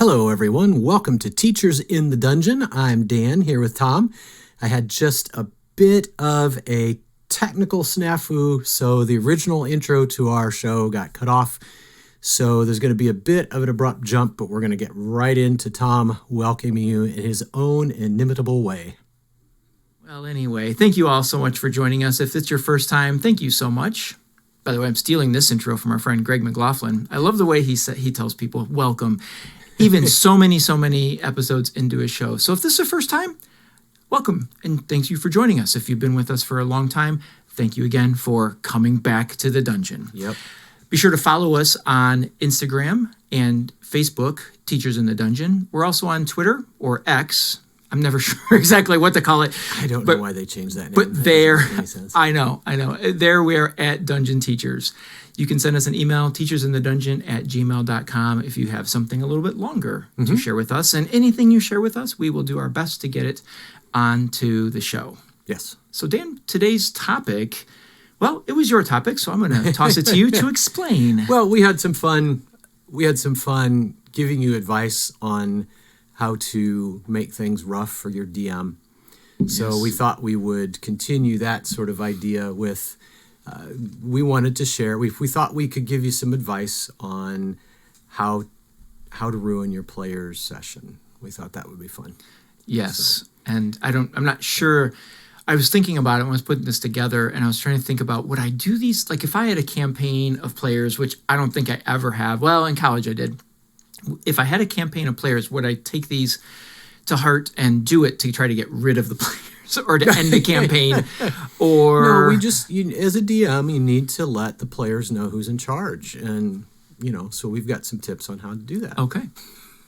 Hello, everyone. Welcome to Teachers in the Dungeon. I'm Dan here with Tom. I had just a bit of a technical snafu, so the original intro to our show got cut off. So there's going to be a bit of an abrupt jump, but we're going to get right into Tom welcoming you in his own inimitable way. Well, anyway, thank you all so much for joining us. If it's your first time, thank you so much. By the way, I'm stealing this intro from our friend Greg McLaughlin. I love the way he tells people, welcome, even so many episodes into his show. So if this is the first time, welcome, and thank you for joining us. If you've been with us for a long time, thank you again for coming back to the dungeon. Yep. Be sure to follow us on Instagram and Facebook, Teachers in the Dungeon. We're also on Twitter or X. I'm never sure exactly what to call it. I don't know why they changed that name. But there, I know. There we are at Dungeon Teachers. You can send us an email, teachersinthedungeon@gmail.com, if you have something a little bit longer to share with us. And anything you share with us, we will do our best to get it onto the show. Yes. So Dan, today's topic, well, it was your topic, so I'm going to toss it to you to explain. Well, we had some fun. We had some fun giving you advice on how to make things rough for your DM. So we thought we would continue that sort of idea with, we wanted to share, we thought we could give you some advice on how to ruin your player's session. We thought that would be fun. Yes. So. And I'm not sure. I was thinking about it when I was putting this together, and I was trying to think about, would I do these, like if I had a campaign of players, which I don't think I ever have. Well, in college I did. If I had a campaign of players, would I take these to heart and do it to try to get rid of the players or to end the campaign? Or no, as a DM, you need to let the players know who's in charge. And, so we've got some tips on how to do that. Okay.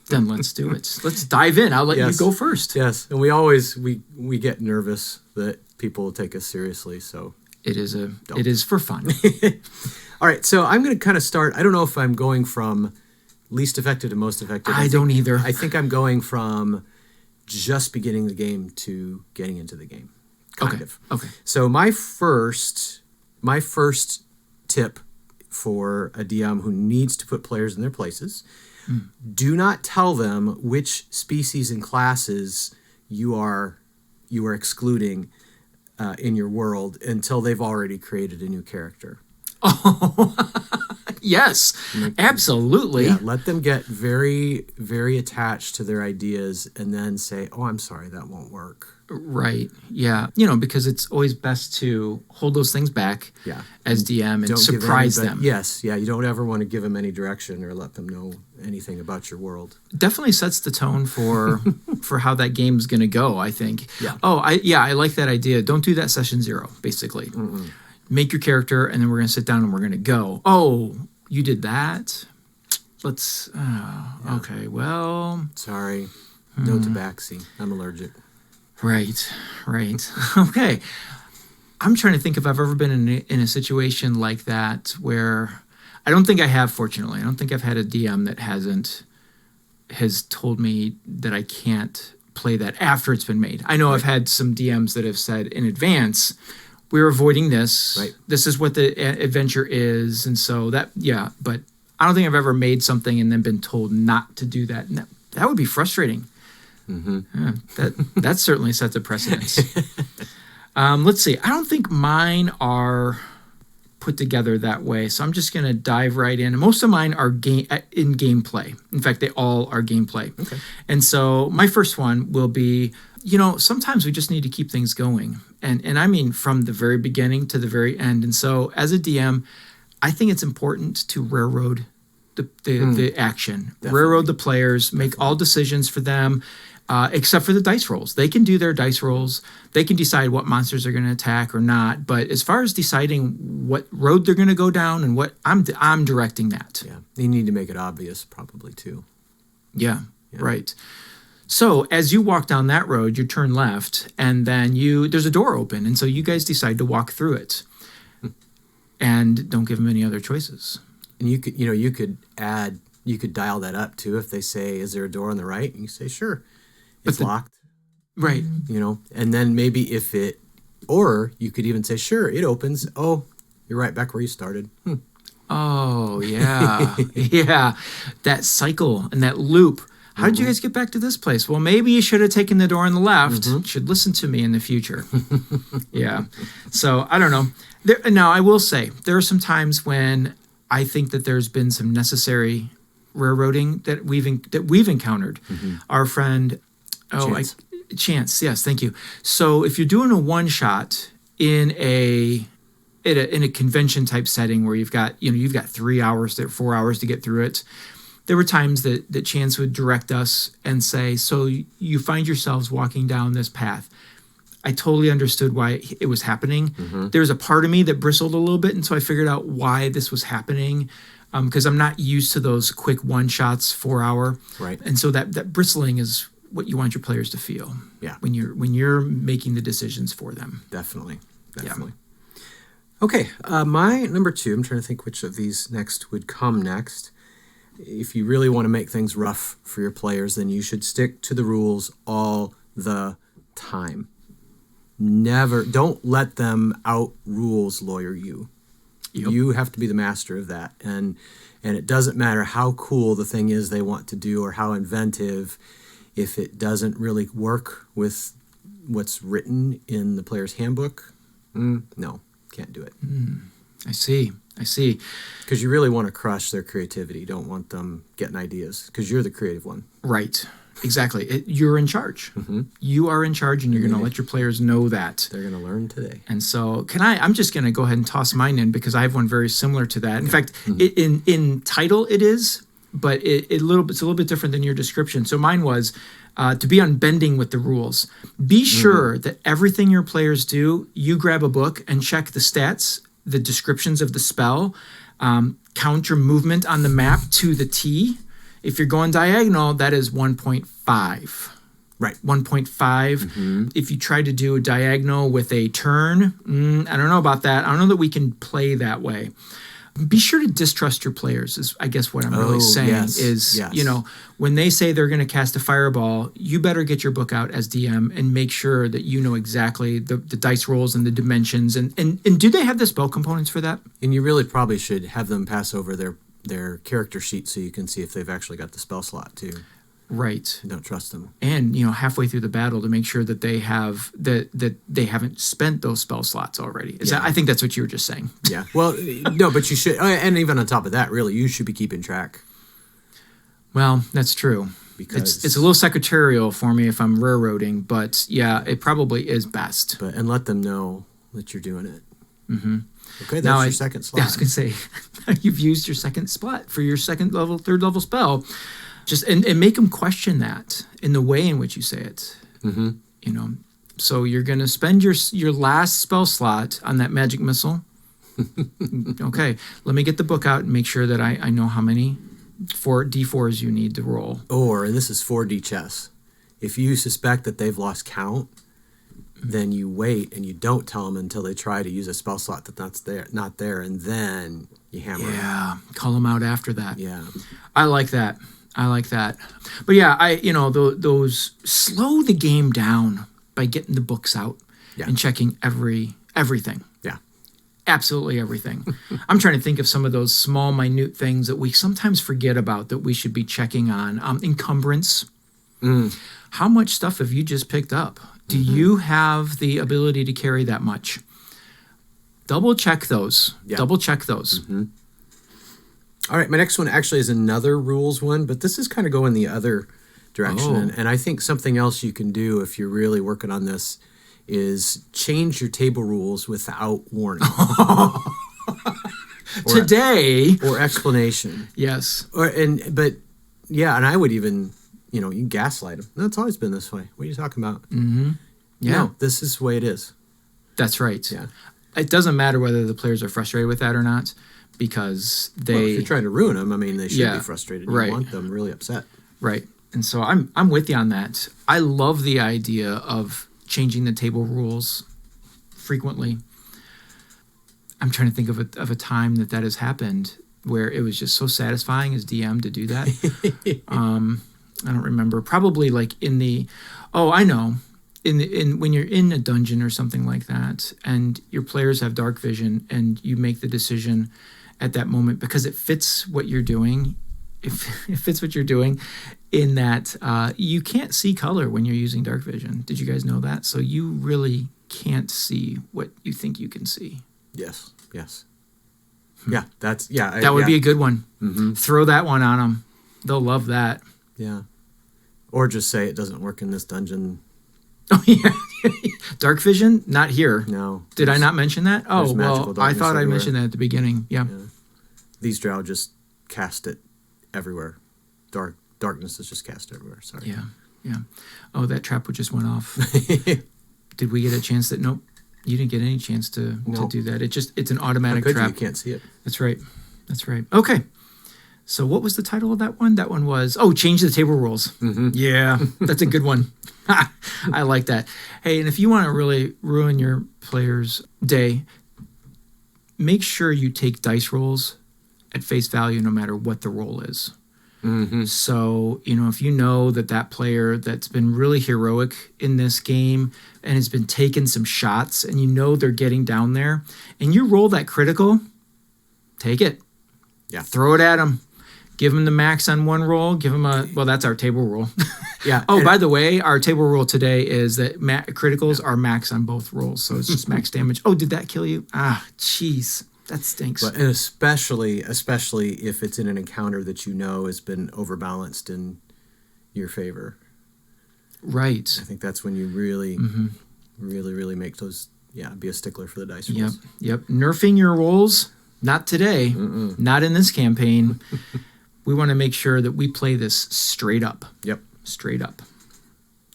Then let's do it. Let's dive in. I'll let you go first. Yes. And we get nervous that people will take us seriously. So it is for fun. All right. So I'm going to kind of start. I don't know if I'm going from least effective to most effective. I don't either. I think I'm going from just beginning the game to getting into the game. Kind of. Okay. So my first tip for a DM who needs to put players in their places, do not tell them which species and classes you are excluding in your world until they've already created a new character. Oh, yes, absolutely. Yeah, let them get very, very attached to their ideas and then say, oh, I'm sorry, that won't work. Right, yeah. Because it's always best to hold those things back as DM and surprise them. Yes, yeah, you don't ever want to give them any direction or let them know anything about your world. Definitely sets the tone for how that game's going to go, I think. Yeah. Oh, I like that idea. Don't do that session 0, basically. Mm-mm. Make your character, and then we're going to sit down and we're going to go. Oh, you did that? Let's, okay, well. Sorry, no tabaxi. I'm allergic. Right. Okay. I'm trying to think if I've ever been in a situation like that where, I don't think I have, fortunately. I don't think I've had a DM that has told me that I can't play that after it's been made. I know I've had some DMs that have said in advance, we're avoiding this. Right. This is what the adventure is. And so but I don't think I've ever made something and then been told not to do that. And that would be frustrating. Mm-hmm. Yeah, that certainly sets a precedence. Let's see. I don't think mine are put together that way. So I'm just going to dive right in. And most of mine are in gameplay. In fact, they all are gameplay. Okay. And so my first one will be, sometimes we just need to keep things going. And I mean from the very beginning to the very end. And so as a DM, I think it's important to railroad the action. Definitely. Railroad the players, make all decisions for them, except for the dice rolls. They can do their dice rolls. They can decide what monsters are going to attack or not. But as far as deciding what road they're going to go down and what I'm directing that. Yeah, you need to make it obvious probably too. Yeah. Right. So as you walk down that road, you turn left, and then there's a door open, and so you guys decide to walk through it, and don't give them any other choices. And you could dial that up too. If they say, "Is there a door on the right?" and you say, "Sure, it's locked." Right. And then maybe or you could even say, "Sure, it opens." Oh, you're right back where you started. Oh yeah, yeah. That cycle and that loop. How did you guys get back to this place? Well, maybe you should have taken the door on the left. You should listen to me in the future. Yeah. So I don't know. Now, I will say there are some times when I think that there's been some necessary railroading that we've encountered. Our friend, Chance. Yes, thank you. So if you're doing a one shot in a convention type setting where you've got 3 hours, 4 hours to get through it, there were times that Chance would direct us and say, so you find yourselves walking down this path. I totally understood why it was happening. There was a part of me that bristled a little bit, and so I figured out why this was happening, because I'm not used to those quick one shots, 4 hour. Right. And so that bristling is what you want your players to feel. Yeah. When you're making the decisions for them. Definitely. Yeah. Okay, my number 2, I'm trying to think which of these next would come next. If you really want to make things rough for your players, then you should stick to the rules all the time. Don't let them out rules lawyer you. Yep. You have to be the master of that. And it doesn't matter how cool the thing is they want to do or how inventive, if it doesn't really work with what's written in the player's handbook, no, can't do it. I see. Because you really want to crush their creativity. You don't want them getting ideas because you're the creative one. Right. Exactly. You're in charge. You are in charge, and you're going to let your players know that. They're going to learn today. And so I'm just going to go ahead and toss mine in because I have one very similar to that. In fact, in title it is, but it's a little bit different than your description. So mine was to be unbending with the rules. Be sure that everything your players do, you grab a book and check the stats, the descriptions of the spell, count your movement on the map to the T. If you're going diagonal, that is 1.5. Right. 1.5. If you try to do a diagonal with a turn, I don't know about that. I don't know that we can play that way. Be sure to distrust your players is, I guess, what I'm really saying is, when they say they're going to cast a fireball, you better get your book out as DM and make sure that you know exactly the dice rolls and the dimensions. And do they have the spell components for that? And you really probably should have them pass over their character sheet so you can see if they've actually got the spell slot too. Right. You don't trust them. And, halfway through the battle to make sure that they have that they haven't spent those spell slots already. I think that's what you were just saying. Yeah. Well, no, but you should, and even on top of that, really, you should be keeping track. Well, that's true. Because it's a little secretarial for me if I'm railroading, but yeah, it probably is best. And let them know that you're doing it. Okay, that's your second slot. I was going to say, you've used your second slot for your third level spell. And make them question that in the way in which you say it. So you're going to spend your last spell slot on that magic missile. Okay, let me get the book out and make sure that I know how many D4s you need to roll. And this is 4D chess. If you suspect that they've lost count, then you wait and you don't tell them until they try to use a spell slot that's not there, and then you hammer them. Yeah, call them out after that. Yeah. I like that. But yeah, those slow the game down by getting the books out and checking everything. Yeah. Absolutely everything. I'm trying to think of some of those small, minute things that we sometimes forget about that we should be checking on. Encumbrance. How much stuff have you just picked up? Do you have the ability to carry that much? Double check those. Yeah. All right, my next one actually is another rules one, but this is kind of going the other direction. And I think something else you can do if you're really working on this is change your table rules without warning. Today. Or explanation. Yes. And I would even, you gaslight them. That's always been this way. What are you talking about? Yeah. No, this is the way it is. That's right. Yeah. It doesn't matter whether the players are frustrated with that or not. Because if you're trying to ruin them, they should be frustrated. You right. want them really upset. Right. And so I'm with you on that. I love the idea of changing the table rules frequently. I'm trying to think of a time that has happened where it was just so satisfying as DM to do that. I don't remember. Probably like I know. When you're in a dungeon or something like that, and your players have dark vision, and you make the decision at that moment because it fits what you're doing, it fits what you're doing, in that you can't see color when you're using dark vision. Did you guys know that? So you really can't see what you think you can see. Yes. Yeah, that's that would be a good one. Mm-hmm. Throw that one on them. They'll love that. Yeah. Or just say it doesn't work in this dungeon. Oh yeah. Dark vision, not here. No. Did I not mention that? Oh well, I thought everywhere. I mentioned that at the beginning. Yeah. These drow just cast it everywhere. Darkness is just cast everywhere. Sorry. Yeah. Oh, that trap just went off. Did we get a chance that? Nope. You didn't get any chance to do that. It's an automatic trap. You can't see it. That's right. Okay. So what was the title of that one? That one was, Change the Table Rules. Mm-hmm. Yeah, that's a good one. I like that. Hey, and if you want to really ruin your player's day, make sure you take dice rolls at face value no matter what the roll is. Mm-hmm. So, if you know that player that's been really heroic in this game and has been taking some shots and they're getting down there and you roll that critical, take it. Yeah. Throw it at them. Give them the max on one roll. Give them that's our table rule. Yeah. By the way, our table rule today is that criticals are max on both rolls. So it's just max damage. Oh, did that kill you? Ah, jeez. That stinks. And especially if it's in an encounter that has been overbalanced in your favor. Right. I think that's when you really, really, really make those, be a stickler for the dice rolls. Yep. Nerfing your rolls, not today. Mm-mm. Not in this campaign. We want to make sure that we play this straight up. Yep. Straight up.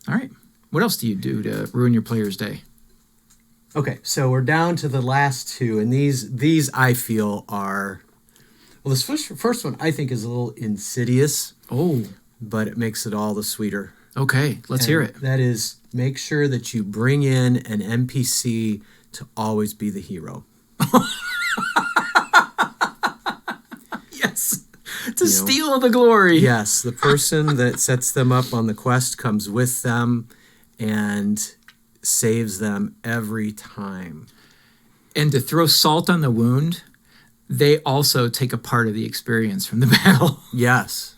All right. What else do you do to ruin your player's day? Okay, so we're down to the last two, and these I feel are... Well, this first one I think is a little insidious. Oh. But it makes it all the sweeter. Okay, let's hear it. That is, make sure that you bring in an NPC to always be the hero. Yes. To steal the glory. Yes, the person that sets them up on the quest comes with them and saves them every time. And to throw salt on the wound, they also take a part of the experience from the battle. Yes.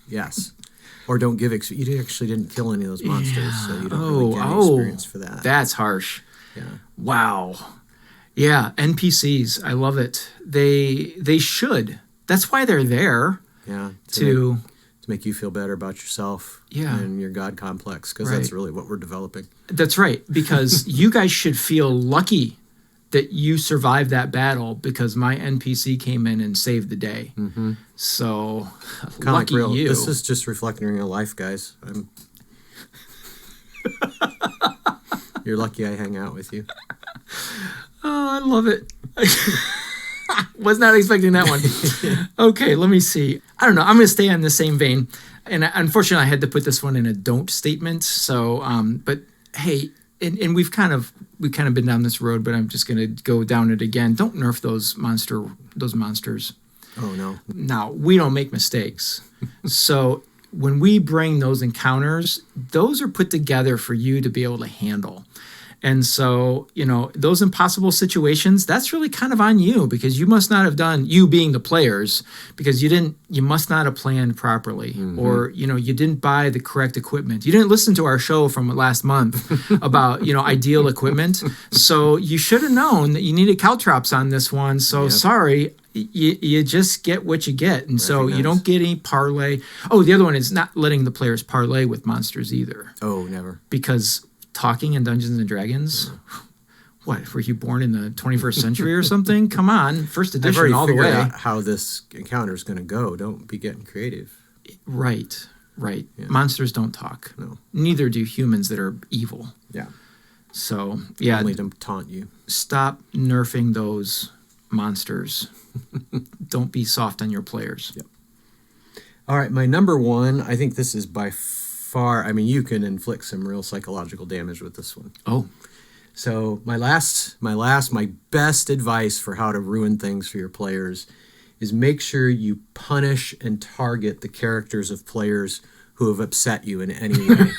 Or don't give you actually didn't kill any of those monsters, so you don't really get any experience for that. That's harsh. Yeah. Wow. Yeah, NPCs, I love it. They should. That's why they're there. Yeah. To make you feel better about yourself and your God complex, because that's really what we're developing. That's right, because you guys should feel lucky that you survived that battle because my NPC came in and saved the day. Mm-hmm. So, lucky real. You. This is just reflecting real life, guys. You're lucky I hang out with you. Oh, I love it. Was not expecting that one. Okay, let me see. I don't know. I'm going to stay on the same vein. And unfortunately, I had to put this one in a don't statement. So, but hey, and we've kind of been down this road, but I'm just going to go down it again. Don't nerf those monsters. Oh, no. Now, we don't make mistakes. So when we bring those encounters, those are put together for you to be able to handle. And so, those impossible situations, that's really kind of on you because you must not have done, you being the players, because you must not have planned properly or, you didn't buy the correct equipment. You didn't listen to our show from last month about, ideal equipment. So you should have known that you needed caltrops on this one. So sorry, you just get what you get. And so you don't get any parlay. Oh, the other one is not letting the players parlay with monsters either. Oh, never. Because talking in Dungeons and Dragons? What, were you born in the 21st century or something? Come on, first edition all the way. I've already figured out how this encounter is going to go. Don't be getting creative. Right. Yeah. Monsters don't talk. No. Neither do humans that are evil. Yeah. So, yeah. Only to taunt you. Stop nerfing those monsters. Don't be soft on your players. Yep. All right, my number one, I think this is by far, you can inflict some real psychological damage with this one. Oh. So my best advice for how to ruin things for your players is make sure you punish and target the characters of players who have upset you in any way.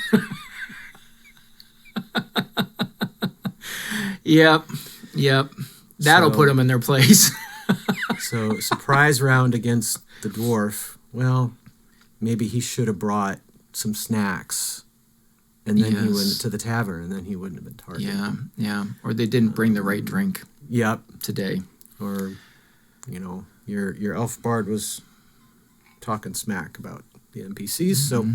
Yep. That'll put them in their place. So surprise round against the dwarf. Well, maybe he should have brought some snacks, and then he Yes. went to the tavern, and then he wouldn't have been targeted. Yeah. Or they didn't bring the right drink Yep. today. Or, your elf bard was talking smack about the NPCs, so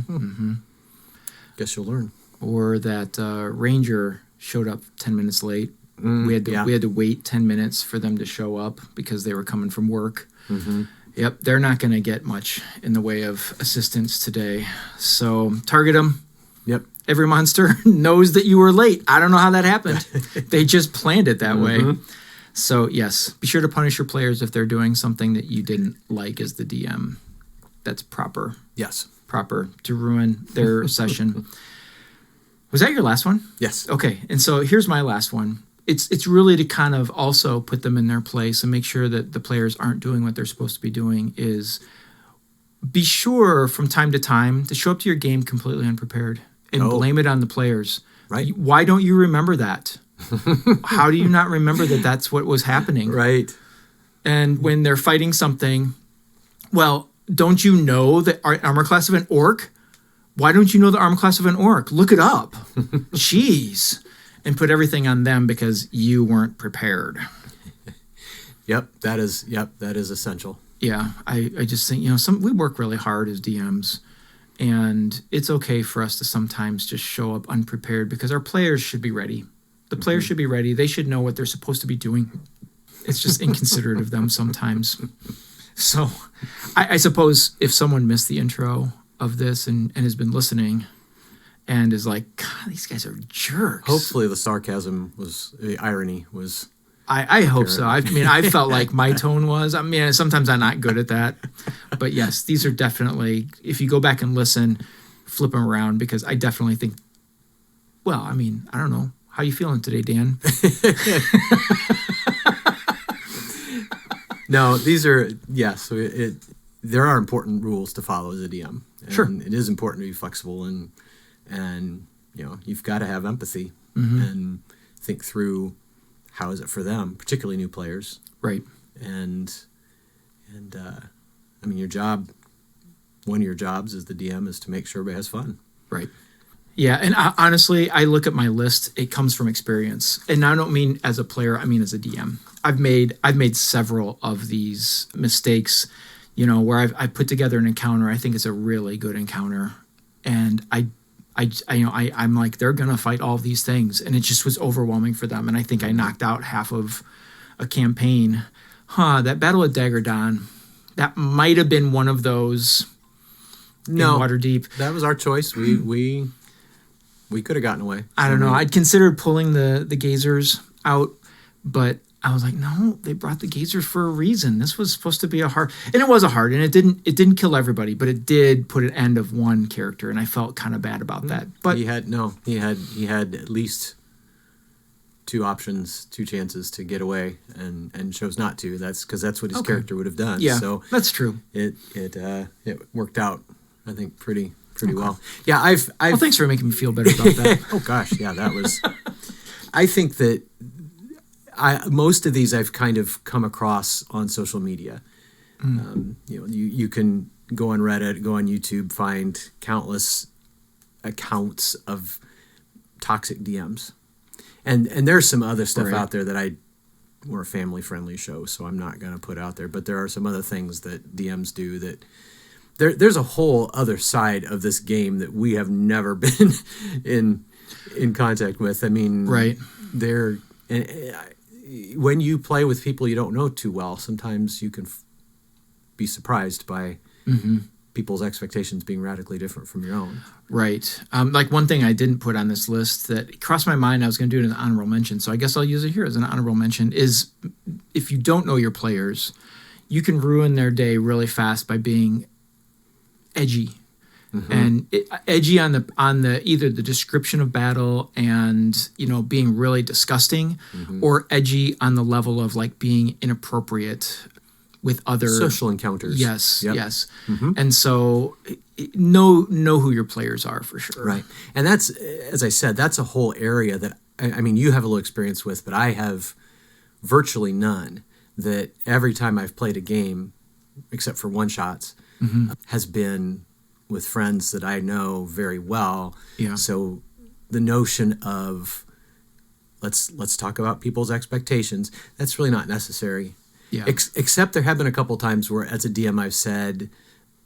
guess you'll learn. Or that ranger showed up 10 minutes late. We had to wait 10 minutes for them to show up because they were coming from work. Yep, they're not going to get much in the way of assistance today. So target them. Yep. Every monster knows that you were late. I don't know how that happened. They just planned it that way. So yes, be sure to punish your players if they're doing something that you didn't like as the DM. That's proper. Yes. Proper to ruin their session. Was that your last one? Yes. Okay, and so here's my last one. It's really to kind of also put them in their place and make sure that the players aren't doing what they're supposed to be doing is be sure from time to time to show up to your game completely unprepared and blame it on the players. Right. Why don't you remember that? How do you not remember that that's what was happening? Right. And when they're fighting something, well, don't you know the armor class of an orc? Why don't you know the armor class of an orc? Look it up. Jeez. And put everything on them because you weren't prepared. Yep, that is essential. Yeah, I just think, we work really hard as DMs, and it's okay for us to sometimes just show up unprepared because our players should be ready. The players should be ready. They should know what they're supposed to be doing. It's just inconsiderate of them sometimes. So I suppose if someone missed the intro of this and has been listening and is like, God, these guys are jerks. Hopefully the irony was... I hope so. I mean, I felt like my tone was. I mean, sometimes I'm not good at that. But yes, these are definitely, if you go back and listen, flip them around because I definitely think, well, I mean, I don't know. How you feeling today, Dan? No, these are, yes, there are important rules to follow as a DM. And Sure. It is important to be flexible and you've got to have empathy and think through how is it for them, particularly new players. Right. And I mean, one of your jobs as the DM is to make sure everybody has fun. Right. Yeah, and honestly, I look at my list. It comes from experience, and I don't mean as a player. I mean as a DM. I've made several of these mistakes, where I put together an encounter. I think it's a really good encounter, and I'm like, they're gonna fight all of these things, and it just was overwhelming for them. And I think I knocked out half of a campaign. That Battle of Dagger Dawn, that might have been one of those. No, in Waterdeep. That was our choice. We could have gotten away. I don't know. I'd considered pulling the gazers out, but I was like, no, they brought the gazers for a reason. This was supposed to be a hard, and it was a hard, and it didn't kill everybody, but it did put an end of one character, and I felt kind of bad about that. But he had at least two chances to get away, and chose not to. That's because that's what his character would have done. Yeah, so that's true. It worked out, I think, pretty well. Yeah, I've well, thanks for making me feel better about that. Oh gosh, yeah, that was. I think that most of these I've kind of come across on social media. You can go on Reddit, go on YouTube, find countless accounts of toxic DMs, and there's some other stuff out there that we're a family friendly show, so I'm not going to put out there. But there are some other things that DMs do that. There's a whole other side of this game that we have never been in contact with. I mean, right. When you play with people you don't know too well, sometimes you can be surprised by people's expectations being radically different from your own. Right. Like one thing I didn't put on this list that crossed my mind, I was going to do it as an honorable mention, so I guess I'll use it here as an honorable mention, is if you don't know your players, you can ruin their day really fast by being edgy. And edgy on the either the description of battle and being really disgusting, or edgy on the level of like being inappropriate with other social encounters. Yes, yes. And so know who your players are for sure. Right, and that's, as I said, that's a whole area that I mean you have a little experience with, but I have virtually none. That every time I've played a game, except for one shots, has been with friends that I know very well. Yeah. So the notion of let's talk about people's expectations, that's really not necessary. Yeah. Except there have been a couple times where as a DM I've said,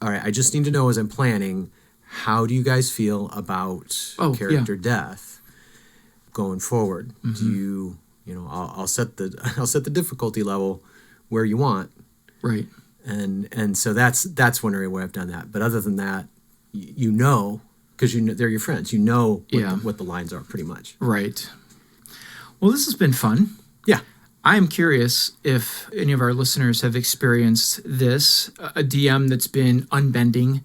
all right, I just need to know as I'm planning, how do you guys feel about character death going forward? Mm-hmm. Do I'll set the difficulty level where you want. Right. And so that's one area where I've done that. But other than that, because they're your friends, what the lines are pretty much. Right. Well, this has been fun. Yeah. I am curious if any of our listeners have experienced this, a DM that's been unbending.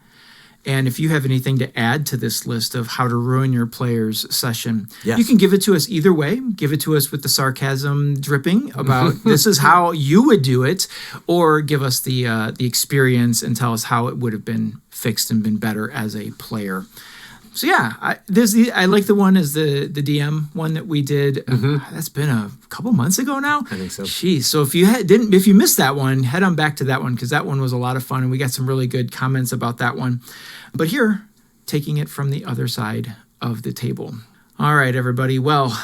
And if you have anything to add to this list of how to ruin your player's session, yes. You can give it to us either way. Give it to us with the sarcasm dripping about this is how you would do it, or give us the experience and tell us how it would have been fixed and been better as a player. So yeah, I like the one as the DM one that we did. That's been a couple months ago now. I think so. Jeez. So if you missed that one, head on back to that one because that one was a lot of fun and we got some really good comments about that one. But here, taking it from the other side of the table. All right, everybody. Well,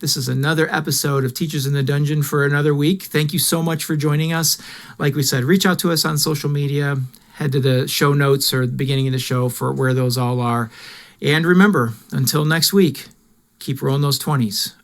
this is another episode of Teachers in the Dungeon for another week. Thank you so much for joining us. Like we said, reach out to us on social media. Head to the show notes or the beginning of the show for where those all are. And remember, until next week, keep rolling those 20s